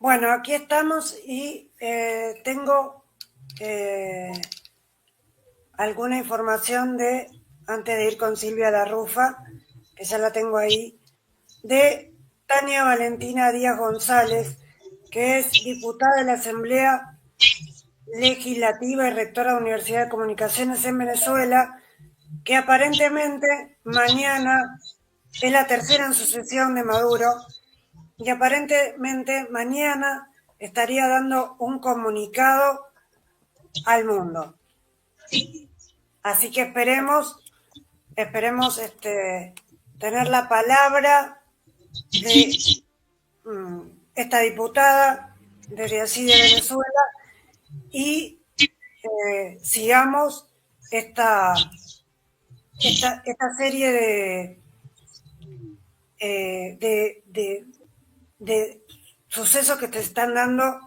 Bueno, aquí estamos y tengo alguna información antes de ir con Silvia Larrufa, que ya la tengo ahí, de Tania Valentina Díaz González, que es diputada de la Asamblea Legislativa y rectora de la Universidad de Comunicaciones en Venezuela, que aparentemente mañana es la tercera en sucesión de Maduro y aparentemente mañana estaría dando un comunicado al mundo. Así que esperemos tener la palabra de esta diputada desde allí de Venezuela y sigamos esta serie de sucesos que te están dando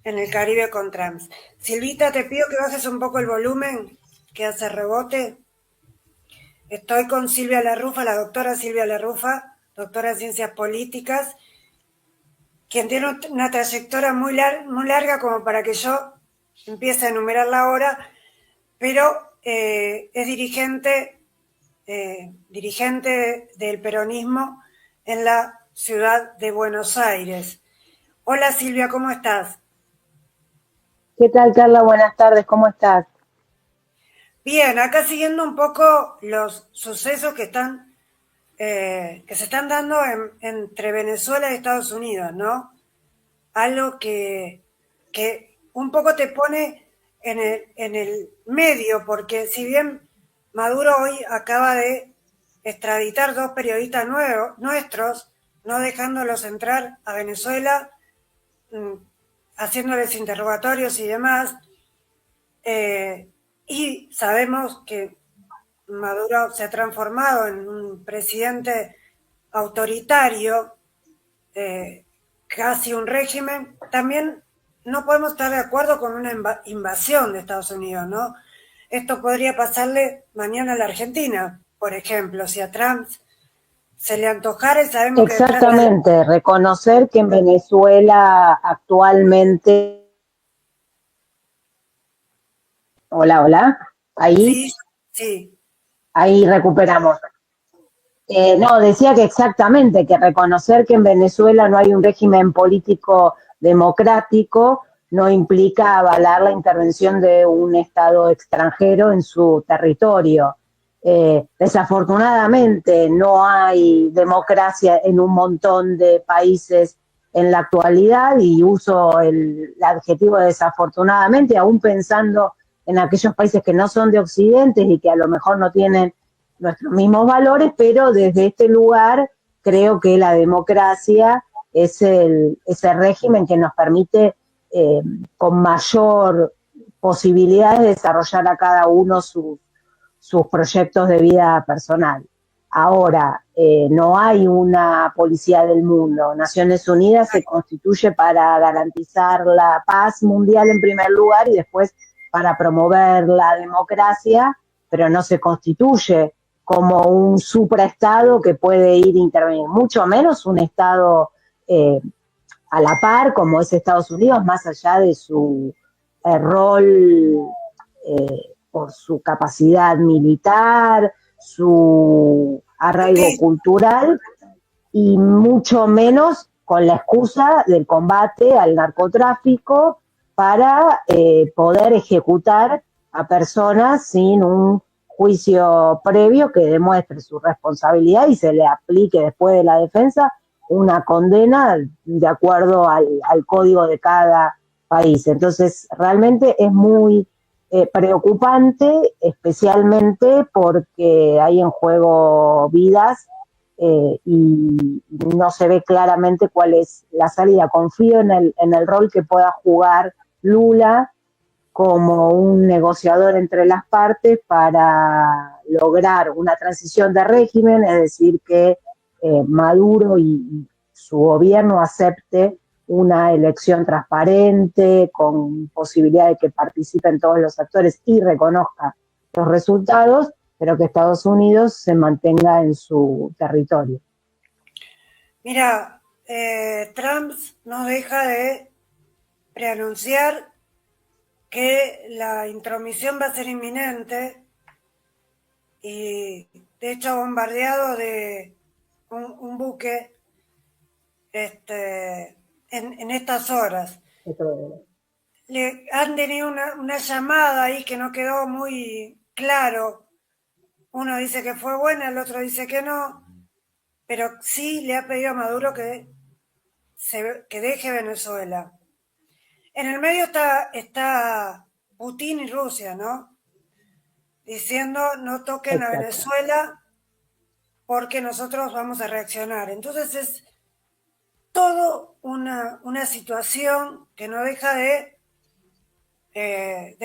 en el Caribe con Trump. Silvita, te pido que bajes un poco el volumen, que hace rebote. Estoy con Silvia Larrufa, la doctora Silvia Larrufa, doctora en Ciencias Políticas, quien tiene una trayectoria muy larga como para que yo empiece a enumerarla ahora, pero es dirigente del peronismo en la ciudad de Buenos Aires. Hola Silvia, ¿cómo estás? ¿Qué tal, Carla? Buenas tardes, ¿cómo estás? Bien, acá siguiendo un poco los sucesos que se están dando entre Venezuela y Estados Unidos, ¿no? Algo que un poco te pone en el medio, porque si bien Maduro hoy acaba de extraditar dos periodistas nuestros, no dejándolos entrar a Venezuela, mm, haciéndoles interrogatorios y demás, y sabemos que Maduro se ha transformado en un presidente autoritario, casi un régimen. También no podemos estar de acuerdo con una invasión de Estados Unidos, ¿no? Esto podría pasarle mañana a la Argentina, por ejemplo, si a Trump se le antojara y sabemos que detrás de la... Exactamente, reconocer que en Venezuela actualmente... Hola, hola, ahí, Sí, sí, ahí recuperamos. No, decía que exactamente, que reconocer que en Venezuela no hay un régimen político democrático no implica avalar la intervención de un Estado extranjero en su territorio. Desafortunadamente no hay democracia en un montón de países en la actualidad y uso el adjetivo desafortunadamente, aún pensando en aquellos países que no son de Occidente y que a lo mejor no tienen nuestros mismos valores, pero desde este lugar creo que la democracia es ese régimen que nos permite con mayor posibilidades de desarrollar a cada uno sus proyectos de vida personal. Ahora, no hay una policía del mundo. Naciones Unidas se constituye para garantizar la paz mundial en primer lugar y después para promover la democracia, pero no se constituye como un supraestado que puede ir a intervenir, mucho menos un estado a la par como es Estados Unidos, más allá de su rol por su capacidad militar, su arraigo sí, cultural y mucho menos con la excusa del combate al narcotráfico para poder ejecutar a personas sin un juicio previo que demuestre su responsabilidad y se le aplique después de la defensa una condena de acuerdo al código de cada país. Entonces, realmente es muy preocupante, especialmente porque hay en juego vidas y no se ve claramente cuál es la salida. Confío en el rol que pueda jugar Lula como un negociador entre las partes para lograr una transición de régimen, es decir, que Maduro y su gobierno acepte una elección transparente, con posibilidad de que participen todos los actores y reconozca los resultados, pero que Estados Unidos se mantenga en su territorio. mira, Trump no deja de preanunciar que la intromisión va a ser inminente y de hecho ha bombardeado de un buque en estas horas. Le han tenido una llamada ahí que no quedó muy claro. Uno dice que fue buena, el otro dice que no, pero sí le ha pedido a Maduro que deje Venezuela. En el medio está Putin y Rusia, ¿no? Diciendo no toquen a Venezuela porque nosotros vamos a reaccionar. Entonces es todo una situación que no deja de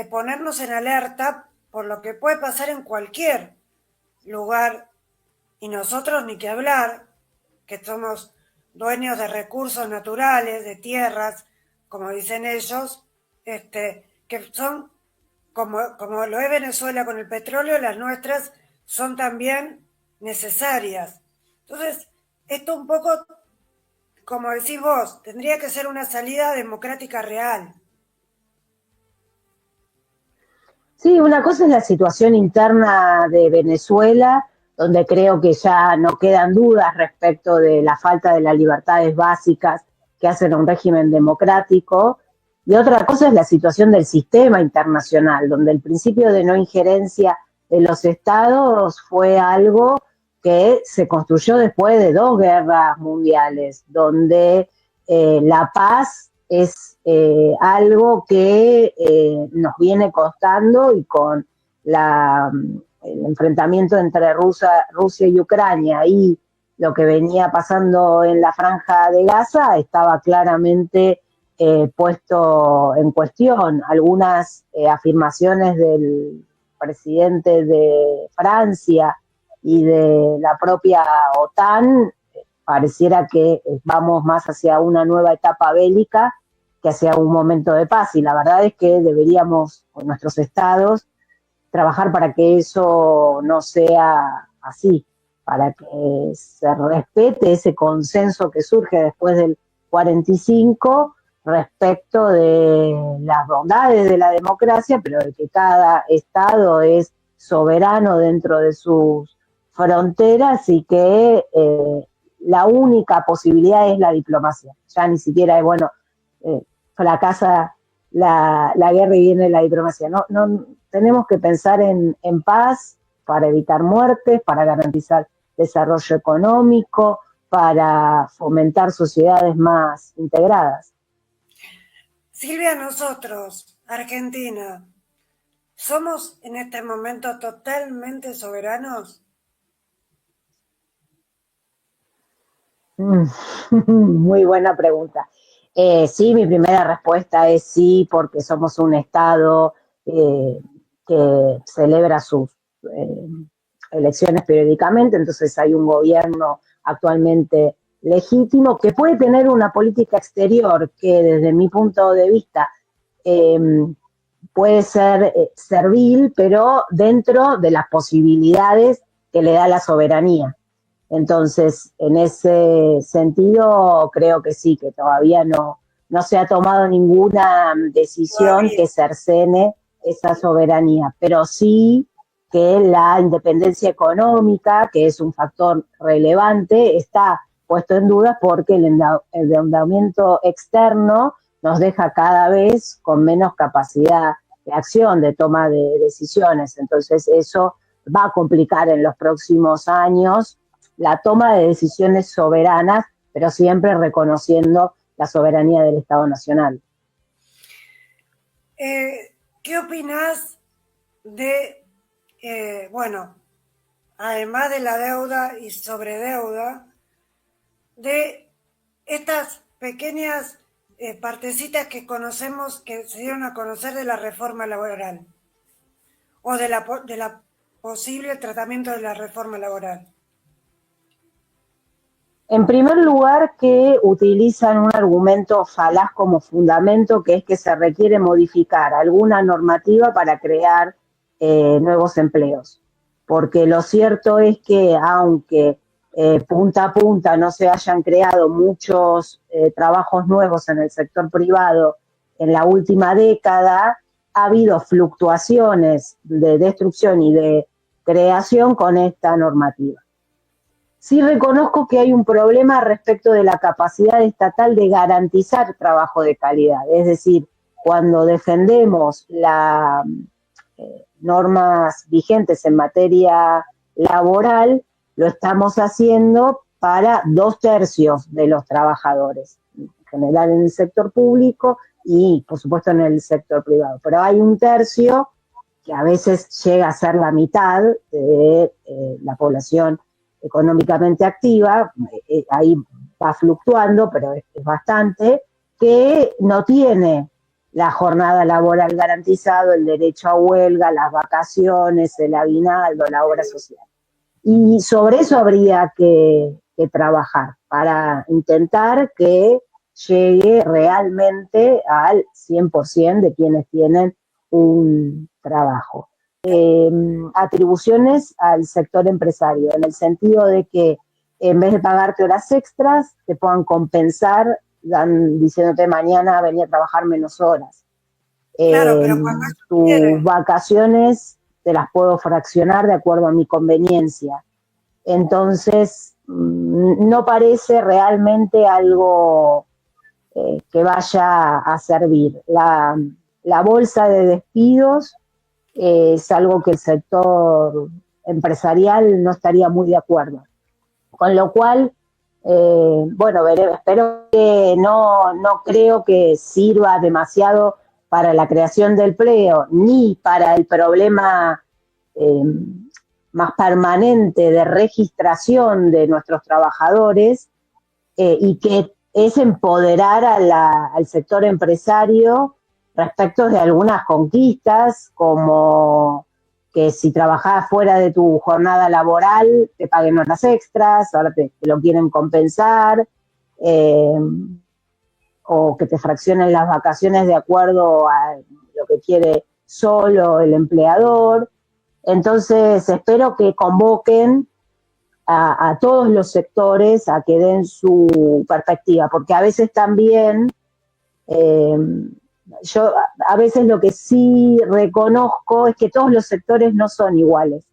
ponernos en alerta por lo que puede pasar en cualquier lugar, y nosotros ni que hablar, que somos dueños de recursos naturales, de tierras, como dicen ellos, que son, como lo es Venezuela con el petróleo, las nuestras son también necesarias. Entonces, esto un poco, como decís vos, tendría que ser una salida democrática real. Sí, una cosa es la situación interna de Venezuela, donde creo que ya no quedan dudas respecto de la falta de las libertades básicas que hacen a un régimen democrático, y otra cosa es la situación del sistema internacional, donde el principio de no injerencia de los estados fue algo que se construyó después de 2 guerras mundiales, donde la paz es algo que nos viene costando, y con el enfrentamiento entre Rusia y Ucrania y lo que venía pasando en la Franja de Gaza estaba claramente puesto en cuestión. Algunas afirmaciones del presidente de Francia y de la propia OTAN pareciera que vamos más hacia una nueva etapa bélica que hacia un momento de paz, y la verdad es que deberíamos, con nuestros estados, trabajar para que eso no sea así, para que se respete ese consenso que surge después del 45 respecto de las bondades de la democracia, pero de que cada estado es soberano dentro de sus fronteras, y que la única posibilidad es la diplomacia. Ya ni siquiera es, bueno, fracasa la guerra y viene la diplomacia. No, tenemos que pensar en paz para evitar muertes, para garantizar desarrollo económico, para fomentar sociedades más integradas. Silvia, nosotros, Argentina, ¿somos en este momento totalmente soberanos? Muy buena pregunta. Sí, mi primera respuesta es sí, porque somos un Estado que celebra sus eh, elecciones periódicamente, entonces hay un gobierno actualmente legítimo que puede tener una política exterior que desde mi punto de vista eh, puede ser servil, pero dentro de las posibilidades que le da la soberanía. Entonces, en ese sentido, creo que sí, que todavía no se ha tomado ninguna decisión Todavía. que cercene esa soberanía, pero sí que la independencia económica, que es un factor relevante, está puesto en duda porque el endeudamiento externo nos deja cada vez con menos capacidad de acción, de toma de decisiones. Entonces, eso va a complicar en los próximos años la toma de decisiones soberanas, pero siempre reconociendo la soberanía del Estado Nacional. ¿Qué opinás de, bueno, además de la deuda y sobredeuda, de estas pequeñas partecitas que conocemos, que se dieron a conocer de la reforma laboral o de la posible tratamiento de la reforma laboral? En primer lugar, que utilizan un argumento falaz como fundamento, que es que se requiere modificar alguna normativa para crear nuevos empleos. Porque lo cierto es que, aunque punta a punta no se hayan creado muchos trabajos nuevos en el sector privado en la última década, ha habido fluctuaciones de destrucción y de creación con esta normativa. Sí reconozco que hay un problema respecto de la capacidad estatal de garantizar trabajo de calidad, es decir, cuando defendemos las normas vigentes en materia laboral, lo estamos haciendo para 2/3 de los trabajadores, en general en el sector público y, por supuesto, en el sector privado. Pero hay 1/3 que a veces llega a ser la mitad de la población económicamente activa, ahí va fluctuando, pero es bastante, que no tiene la jornada laboral garantizado, el derecho a huelga, las vacaciones, el aguinaldo, la obra social. Y sobre eso habría que trabajar para intentar que llegue realmente al 100% de quienes tienen un trabajo. Atribuciones al sector empresario, en el sentido de que en vez de pagarte horas extras, te puedan compensar diciéndote mañana venir a trabajar menos horas. Claro, pero cuando Tus vacaciones te las puedo fraccionar de acuerdo a mi conveniencia. Entonces, no parece realmente algo que vaya a servir. La bolsa de despidos es algo que el sector empresarial no estaría muy de acuerdo. Con lo cual, bueno, espero que no creo que sirva demasiado para la creación del empleo, ni para el problema más permanente de registración de nuestros trabajadores, y que es empoderar al sector empresario respecto de algunas conquistas, como que si trabajás fuera de tu jornada laboral te paguen horas extras, ahora te lo quieren compensar, o que te fraccionen las vacaciones de acuerdo a lo que quiere solo el empleador. Entonces espero que convoquen a todos los sectores a que den su perspectiva, porque a veces también, yo a veces lo que sí reconozco es que todos los sectores no son iguales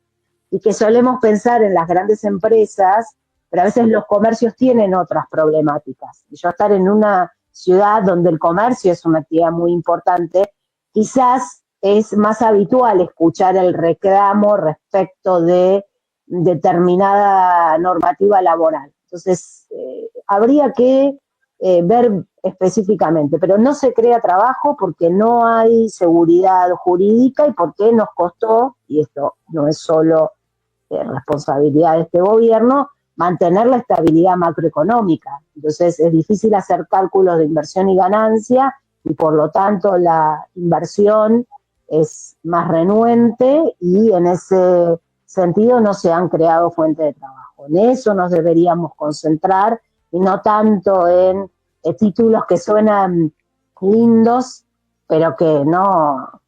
y que solemos pensar en las grandes empresas, pero a veces los comercios tienen otras problemáticas. Yo estar en una ciudad donde el comercio es una actividad muy importante, quizás es más habitual escuchar el reclamo respecto de determinada normativa laboral. Entonces, habría que ver específicamente, pero no se crea trabajo porque no hay seguridad jurídica y porque nos costó, y esto no es solo responsabilidad de este gobierno, mantener la estabilidad macroeconómica. Entonces es difícil hacer cálculos de inversión y ganancia y por lo tanto la inversión es más renuente y en ese sentido no se han creado fuentes de trabajo. En eso nos deberíamos concentrar y no tanto en títulos que suenan lindos, pero que no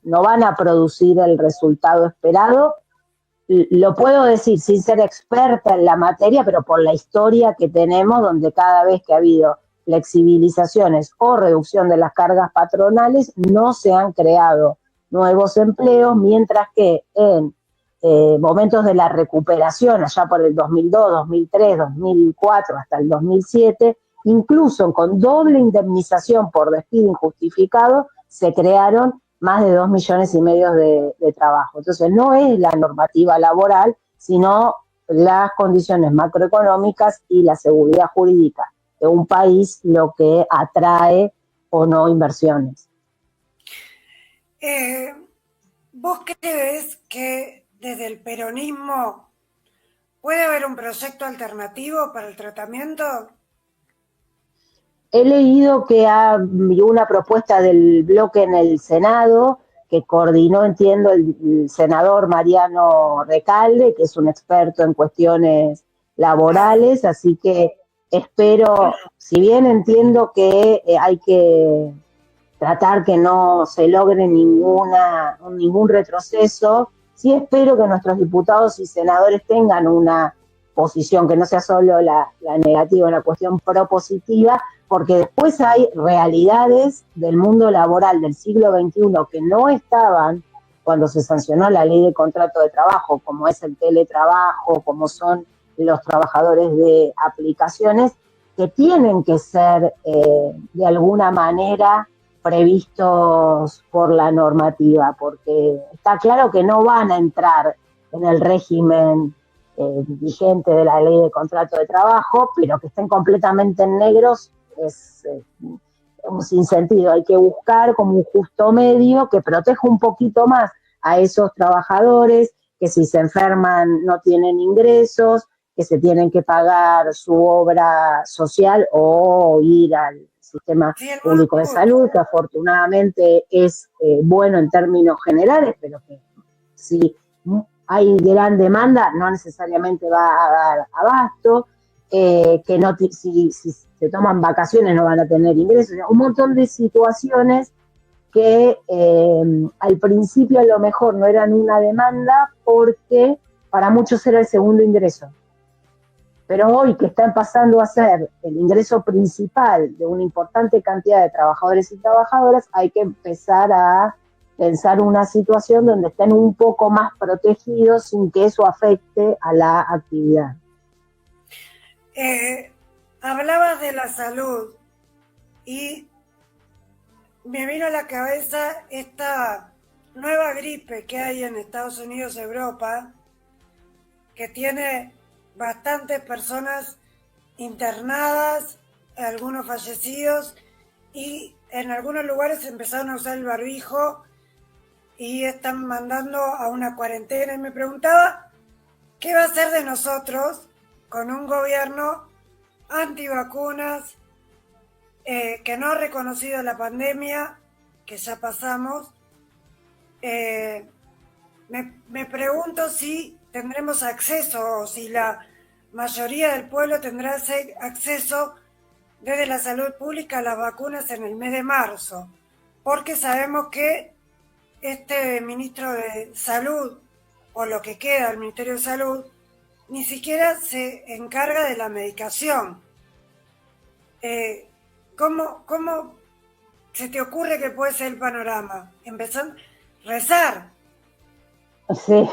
van a producir el resultado esperado. Lo puedo decir sin ser experta en la materia, pero por la historia que tenemos, donde cada vez que ha habido flexibilizaciones o reducción de las cargas patronales, no se han creado nuevos empleos, mientras que en momentos de la recuperación, allá por el 2002, 2003, 2004, hasta el 2007, incluso con doble indemnización por despido injustificado, se crearon más de 2,5 millones de trabajo. Entonces, no es la normativa laboral, sino las condiciones macroeconómicas y la seguridad jurídica de un país lo que atrae o no inversiones. ¿Vos crees que desde el peronismo puede haber un proyecto alternativo para el tratamiento? He leído que hay una propuesta del bloque en el Senado que coordinó, entiendo, el senador Mariano Recalde, que es un experto en cuestiones laborales, así que espero, si bien entiendo que hay que tratar que no se logre ningún retroceso, sí espero que nuestros diputados y senadores tengan una posición, que no sea solo la negativa, una cuestión propositiva, porque después hay realidades del mundo laboral del siglo XXI que no estaban cuando se sancionó la ley de contrato de trabajo, como es el teletrabajo, como son los trabajadores de aplicaciones, que tienen que ser de alguna manera previstos por la normativa, porque está claro que no van a entrar en el régimen vigente de la ley de contrato de trabajo, pero que estén completamente en negros es un sinsentido. Hay que buscar como un justo medio que proteja un poquito más a esos trabajadores, que si se enferman no tienen ingresos, que se tienen que pagar su obra social o ir al sistema Sí, el público de monocupo. salud, que afortunadamente es bueno en términos generales, pero que si hay gran demanda no necesariamente va a dar abasto, que no si se toman vacaciones no van a tener ingresos, o sea, un montón de situaciones que al principio a lo mejor no eran una demanda porque para muchos era el segundo ingreso. Pero hoy que están pasando a ser el ingreso principal de una importante cantidad de trabajadores y trabajadoras, hay que empezar a pensar una situación donde estén un poco más protegidos sin que eso afecte a la actividad. Hablabas de la salud y me vino a la cabeza esta nueva gripe que hay en Estados Unidos, Europa, que tiene bastantes personas internadas, algunos fallecidos, y en algunos lugares empezaron a usar el barbijo y están mandando a una cuarentena. Y me preguntaba, ¿qué va a hacer de nosotros con un gobierno antivacunas que no ha reconocido la pandemia, que ya pasamos? Me pregunto si tendremos acceso o si la mayoría del pueblo tendrá acceso desde la salud pública a las vacunas en el mes de marzo, porque sabemos que este ministro de Salud, o lo que queda del Ministerio de Salud, ni siquiera se encarga de la medicación. ¿Cómo se te ocurre que puede ser el panorama? Empezar a rezar. Sí,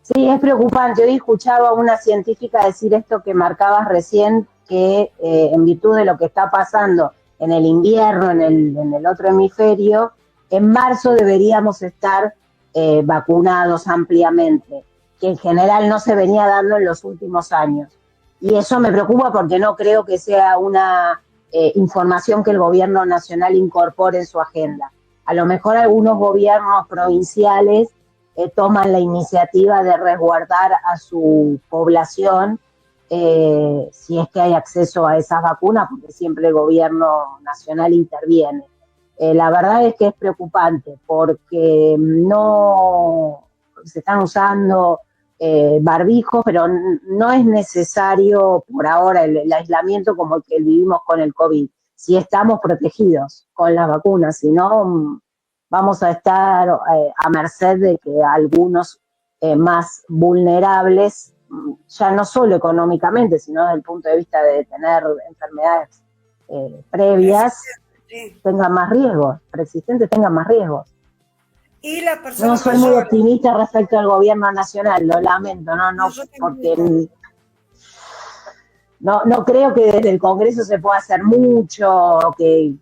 sí, es preocupante. Hoy escuchaba a una científica decir esto que marcabas recién, que en virtud de lo que está pasando en el invierno, en el otro hemisferio, en marzo deberíamos estar vacunados ampliamente, que en general no se venía dando en los últimos años. Y eso me preocupa porque no creo que sea una información que el gobierno nacional incorpore en su agenda. A lo mejor algunos gobiernos provinciales toman la iniciativa de resguardar a su población si es que hay acceso a esas vacunas, porque siempre el gobierno nacional interviene. La verdad es que es preocupante porque no se están usando barbijos, pero no es necesario por ahora el aislamiento como el que vivimos con el COVID. Si estamos protegidos con las vacunas, si no, vamos a estar a merced de que algunos más vulnerables, ya no solo económicamente, sino desde el punto de vista de tener enfermedades previas, Sí. tengan más riesgos, preexistentes tengan más riesgos. Y las No personas soy muy mayores. optimista respecto al gobierno nacional, lo lamento, No, no, yo tampoco. porque no creo que desde el Congreso se pueda hacer mucho, que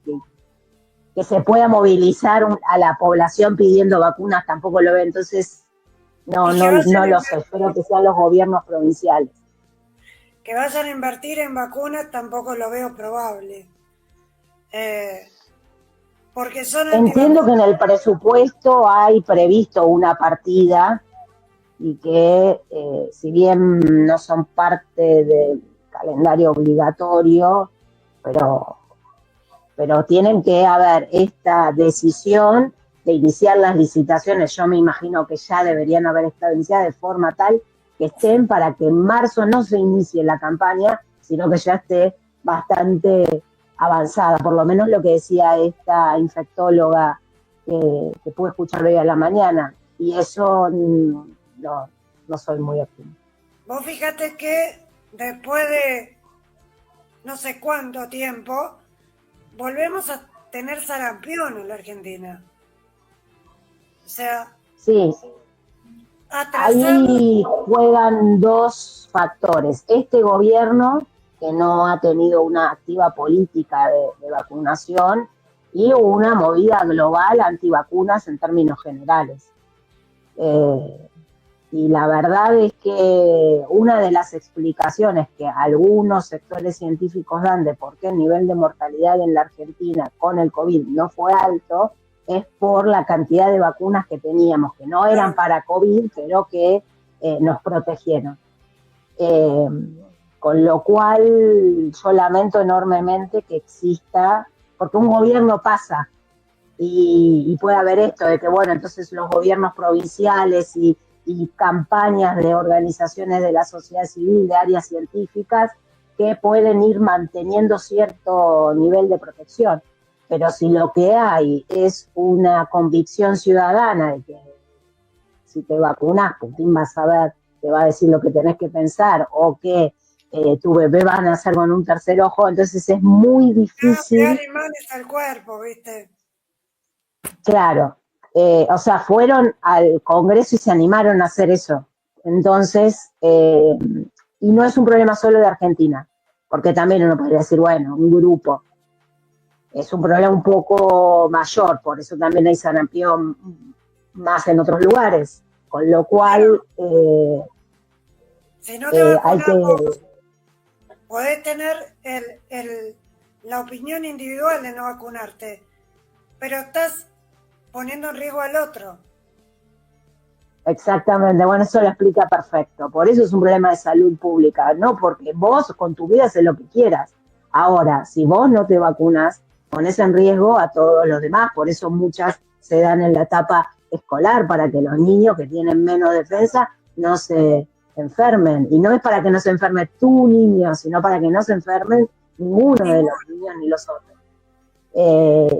se pueda movilizar a la población pidiendo vacunas, tampoco lo veo, entonces Y que vayan, no lo sé, espero que sean los gobiernos provinciales. que vayan a invertir en vacunas tampoco lo veo probable. Porque son Entiendo que en antivacunas. el presupuesto hay previsto una partida y que si bien no son parte del calendario obligatorio, pero tienen que haber esta decisión de iniciar las licitaciones. Yo me imagino que ya deberían haber estado iniciadas de forma tal que estén para que en marzo no se inicie la campaña, sino que ya esté bastante avanzada, por lo menos lo que decía esta infectóloga que pude escuchar hoy a la mañana, y eso no soy muy optimista. Vos fíjate que después de no sé cuánto tiempo, volvemos a tener sarampión en la Argentina. O sea, Sí, atrasamos. ahí juegan dos factores. Este gobierno, que no ha tenido una activa política de vacunación, y una movida global antivacunas en términos generales. Eh, y la verdad es que una de las explicaciones que algunos sectores científicos dan de por qué el nivel de mortalidad en la Argentina con el COVID no fue alto es por la cantidad de vacunas que teníamos, que no eran para COVID, pero que nos protegieron. Eh, con lo cual yo lamento enormemente que exista, porque un gobierno pasa y puede haber esto de que, bueno, entonces los gobiernos provinciales y campañas de organizaciones de la sociedad civil, de áreas científicas, que pueden ir manteniendo cierto nivel de protección. Pero si lo que hay es una convicción ciudadana de que si te vacunas, Putin va a saber, te va a decir lo que tenés que pensar, o que tu bebé va a nacer con un tercer ojo, entonces es muy Crear difícil. imanes al cuerpo, ¿viste? Claro, o sea, fueron al Congreso y se animaron a hacer eso. Entonces, y no es un problema solo de Argentina, porque también uno podría decir, bueno, un grupo, es un problema un poco mayor, por eso también hay sarampión más en otros lugares, con lo cual Claro, si no te hay vacunas que, vos, podés tener la opinión individual de no vacunarte, pero estás poniendo en riesgo al otro. exactamente, bueno, eso lo explica perfecto, por eso es un problema de salud pública, no porque vos con tu vida haces lo que quieras. Ahora, si vos no te vacunas, pones en riesgo a todos los demás, por eso muchas se dan en la etapa escolar, para que los niños que tienen menos defensa no se enfermen. Y no es para que no se enferme tu niño, sino para que no se enfermen ninguno de los Ninguno. niños ni los otros.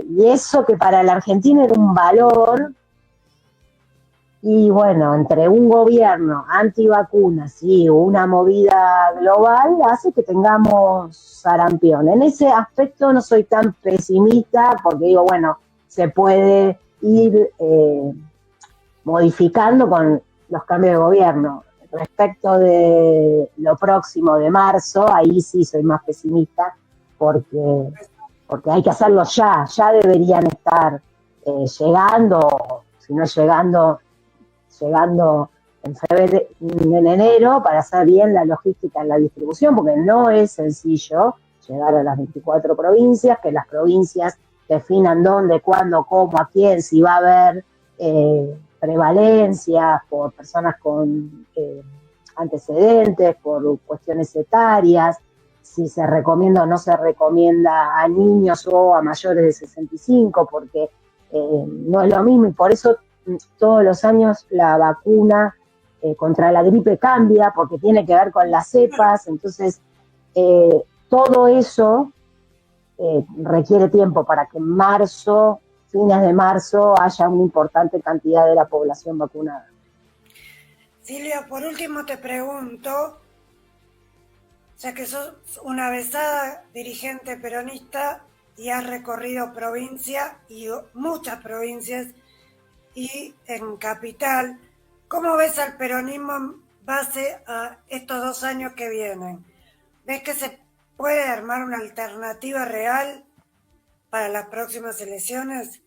Y eso que para la Argentina era un valor, y bueno, entre un gobierno antivacunas y una movida global hace que tengamos sarampión. En ese aspecto no soy tan pesimista porque digo, bueno, se puede ir modificando con los cambios de gobierno. Respecto de lo próximo de marzo, ahí sí soy más pesimista porque, porque hay que hacerlo ya, ya deberían estar llegando, si no llegando en febrero, en enero, para hacer bien la logística en la distribución, porque no es sencillo llegar a las 24 provincias, que las provincias definan dónde, cuándo, cómo, a quién, si va a haber prevalencia por personas con antecedentes, por cuestiones etarias, si se recomienda o no se recomienda a niños o a mayores de 65, porque no es lo mismo, y por eso todos los años la vacuna contra la gripe cambia, porque tiene que ver con las cepas, entonces todo eso requiere tiempo para que en marzo, fines de marzo, haya una importante cantidad de la población vacunada. Silvia, por último te pregunto, ya que sos una avesada dirigente peronista y has recorrido provincia y muchas provincias y en capital, ¿cómo ves al peronismo en base a estos 2 años que vienen? ¿Ves que se puede armar una alternativa real para las próximas elecciones?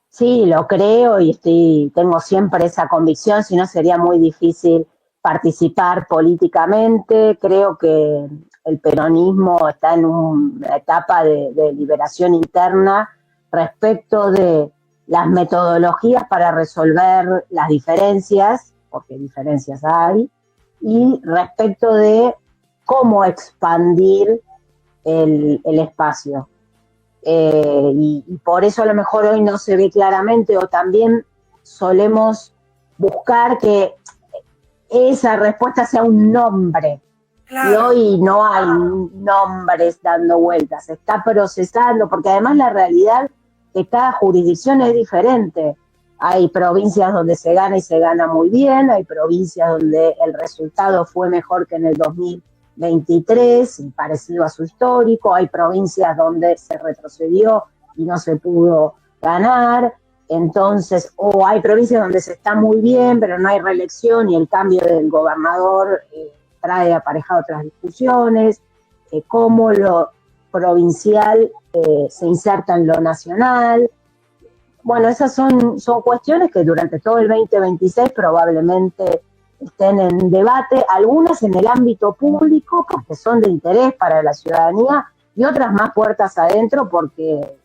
Sí, lo creo y tengo siempre esa convicción, si no sería muy difícil participar políticamente. Creo que el peronismo está en una etapa de liberación interna respecto de las metodologías para resolver las diferencias, porque diferencias hay, y respecto de cómo expandir el espacio. Y por eso a lo mejor hoy no se ve claramente, o también solemos buscar que esa respuesta sea un nombre, y Claro, hoy no hay nombres dando vueltas, se está procesando, porque además la realidad de cada jurisdicción es diferente. Hay provincias donde se gana y se gana muy bien, hay provincias donde el resultado fue mejor que en el 2023, parecido a su histórico, hay provincias donde se retrocedió y no se pudo ganar, entonces, o hay provincias donde se está muy bien, pero no hay reelección y el cambio del gobernador trae aparejado otras discusiones, cómo lo provincial se inserta en lo nacional. Bueno, esas son cuestiones que durante todo el 2026 probablemente estén en debate, algunas en el ámbito público porque son de interés para la ciudadanía y otras más puertas adentro porque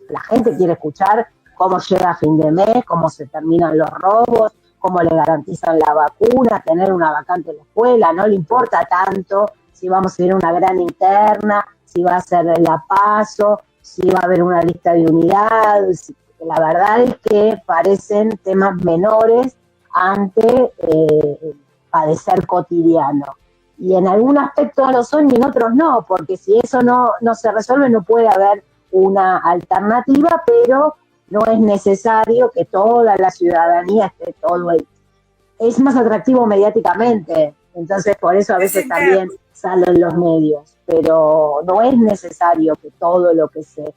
la gente quiere escuchar cómo llega a fin de mes, cómo se terminan los robos, cómo le garantizan la vacuna, tener una vacante en la escuela, no le importa tanto si vamos a ir a una gran interna, si va a ser la PASO, si va a haber una lista de unidades. La verdad es que parecen temas menores ante padecer cotidiano. Y en algún aspecto lo son y en otros no, porque si eso no se resuelve no puede haber una alternativa, pero no es necesario que toda la ciudadanía esté todo el... Es más atractivo mediáticamente, entonces por eso a Es veces interno. también salen los medios, pero no es necesario que todo lo que se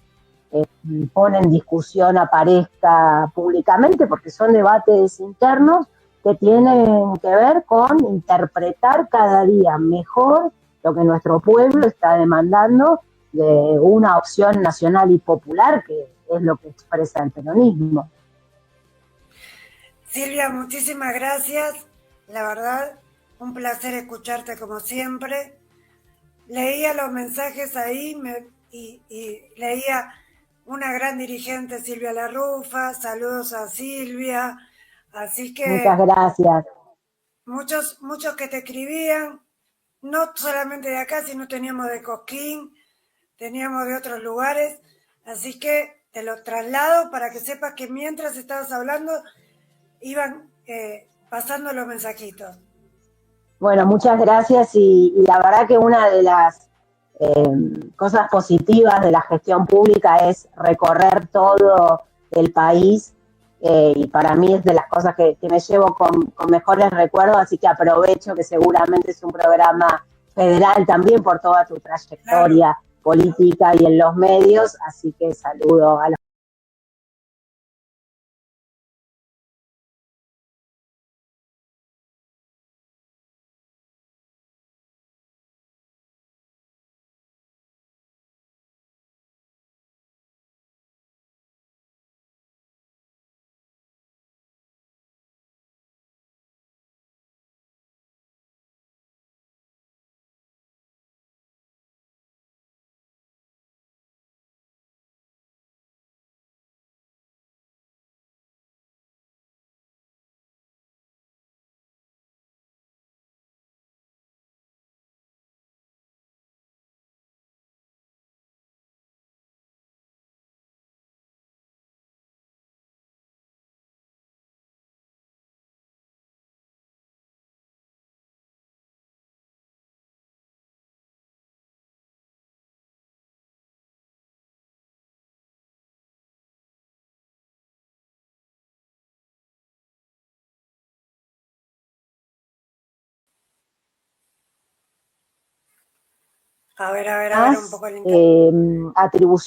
pone en discusión aparezca públicamente, porque son debates internos que tienen que ver con interpretar cada día mejor lo que nuestro pueblo está demandando de una opción nacional y popular, que es lo que expresa el peronismo. Silvia, muchísimas gracias. La verdad, un placer escucharte como siempre. Leía los mensajes ahí y leía una gran dirigente, Silvia Larrufa, saludos a Silvia. Así Muchas que gracias. muchos que te escribían, no solamente de acá, sino teníamos de Cosquín, teníamos de otros lugares. Así que te lo traslado para que sepas que mientras estabas hablando, iban pasando los mensajitos. Bueno, muchas gracias y la verdad que una de las cosas positivas de la gestión pública es recorrer todo el país y para mí es de las cosas que me llevo con mejores recuerdos, así que aprovecho que seguramente es un programa federal también por toda tu Claro. trayectoria política y en los medios, así que saludo a los A ver, un más poco el internet. atribuciones